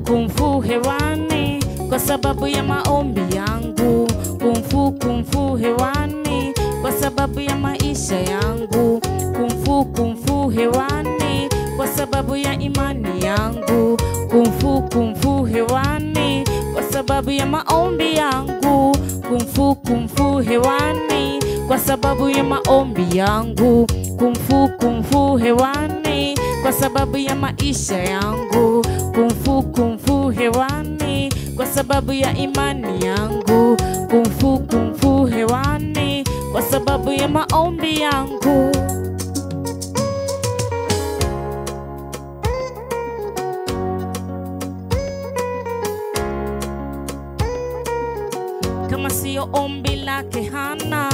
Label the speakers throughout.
Speaker 1: kumfu hewani kwa sababu ya maombi yangu. Kumfu hewani kwa sababu ya maisha yangu. Kumfu hewani kwa sababu ya imani yangu. Kumfu hewani kwa sababu ya maombi yangu. Kumfu hewani kwa sababu ya maombi yangu. Kumfu hewani kwa sababu ya maisha yangu. Kumfu hewani kwa sababu ya imani yangu. Kumfu hewani kwa sababu ya maombi yangu. Kama sio ombi lake Hana,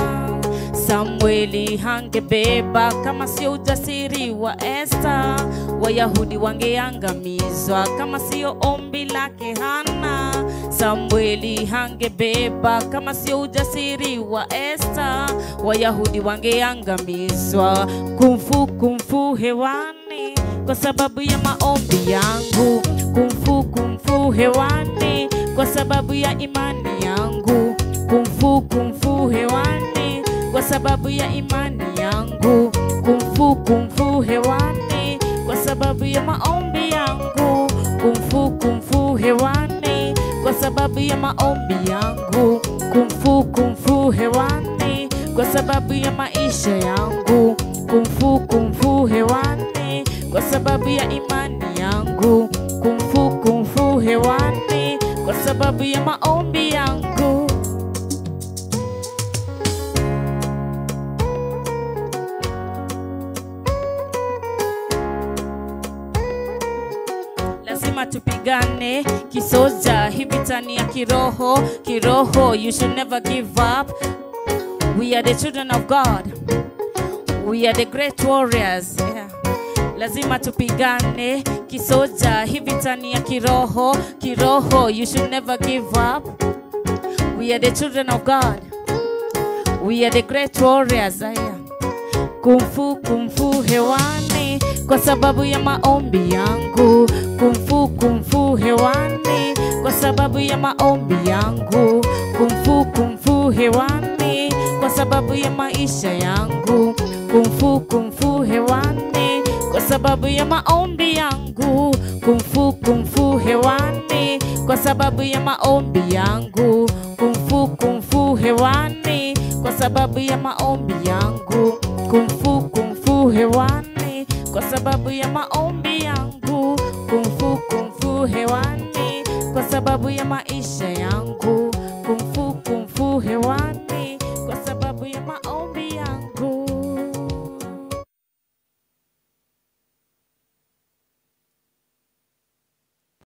Speaker 1: Samueli hangebeba. Kama sio ujasiri wa Esther, Wayahudi wangeangamizwa. Kama sio ombi lake Hana, Samueli hangebeba. Kama sio ujasiri wa Esther, Wayahudi wangeangamizwa. Kumfu hewani kwa sababu ya maombi yangu. Kumfu hewani kwa sababu ya imani yangu. Kumfu hewani kwa sababu ya imani yangu. Kumfu hewani kwa sababu ya maombi yangu. Kumfu hewani kwa sababu ya maombi yangu. Kumfu hewani kwa sababu ya maisha yangu. Kumfu hewani kwa sababu ya imani yangu. Kumfu hewani kwa sababu ya maombi yangu. Lazima tupigane kisoja, hii vita ni ya kiroho. Kiroho, you should never give up. We are the children of God. We are the great warriors. Yeah. Lazima tupigane kisoja, hii vita ni ya kiroho. Kiroho, you should never give up. We are the children of God. We are the great warriors. Yeah. Kumfu hewani kwa sababu ya maombi yangu. Kumfu hewani kwa sababu ya maombi yangu. Kumfu hewani kwa sababu ya maisha yangu. Kumfu hewani kwa sababu ya maombi yangu. Kumfu hewani kwa sababu ya maombi yangu. Kumfu hewani kwa sababu ya maombi yangu. Kumfu hewani kwa sababu ya maombi yangu. Kumfu hewani kwa sababu ya maisha yangu. Kumfu hewani